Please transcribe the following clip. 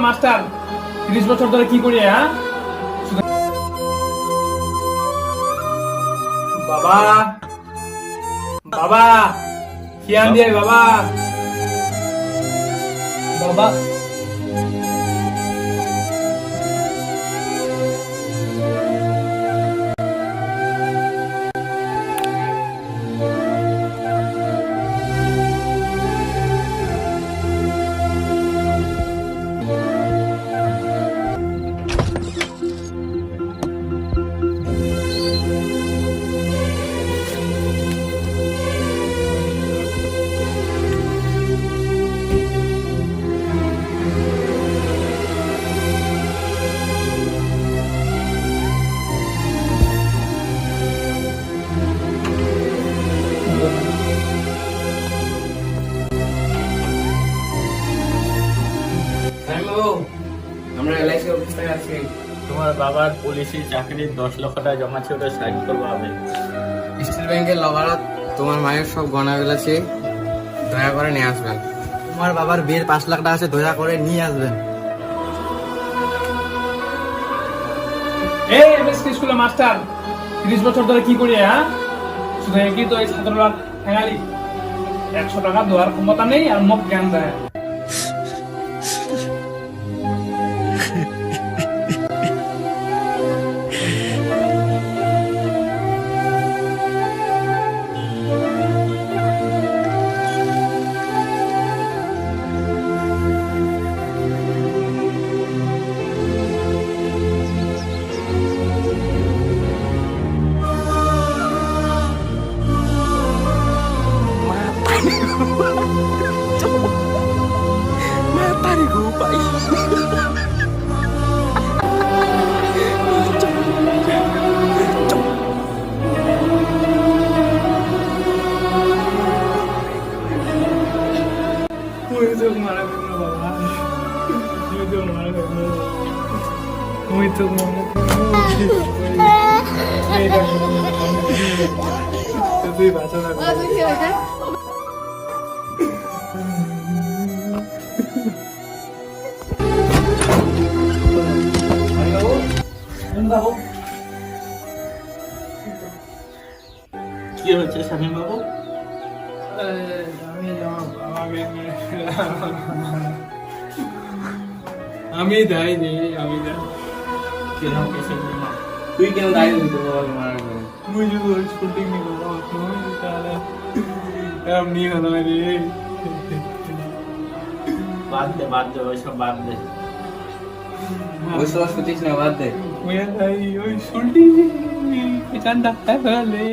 স্কুলে মাস্টার 30 বছর ধরে কি করি হ্যাঁ? বাবা বাবা কি আন দিয়ে বাবা বাবা আমরা এলআইসি অফিসে আছি। তোমার বাবার পুলিশি চাকরির 10 লক্ষ টাকা জমা ছিল, ওটা সাইন করবো হবে। স্টেট ব্যাংকের লকারত তোমার মায়ের সব গয়না ফেলেছি, দয়া করে নিয়ে আসবেন। তোমার বাবার বিয়ের 5 লাখ টাকা আছে, দয়া করে নিয়ে আসবেন। এই এমএসকে স্কুলে মাস্টার 30 বছর ধরে কি করি হ্যাঁ? শুধু একই তো এই ছাত্ররা ঠেঙালি 100 টাকা দেওয়ার ক্ষমতা নেই আর মুখ জ্ঞান দেয়। কি হচ্ছে শামীম বাবু? আমি দেয়নি, আমি কেন কেসে বলবো? তুই কেন দায়ী দিতে বাবাকে মারার জন্য? मुझे तो शूटिंग नहीं कर रहा हूँ नहीं होना मेरे বাদ দে ওইসব বাদ দে। ওই সব শুতিস না, বাদ দে। मैं नहीं शूटिंग पहचान है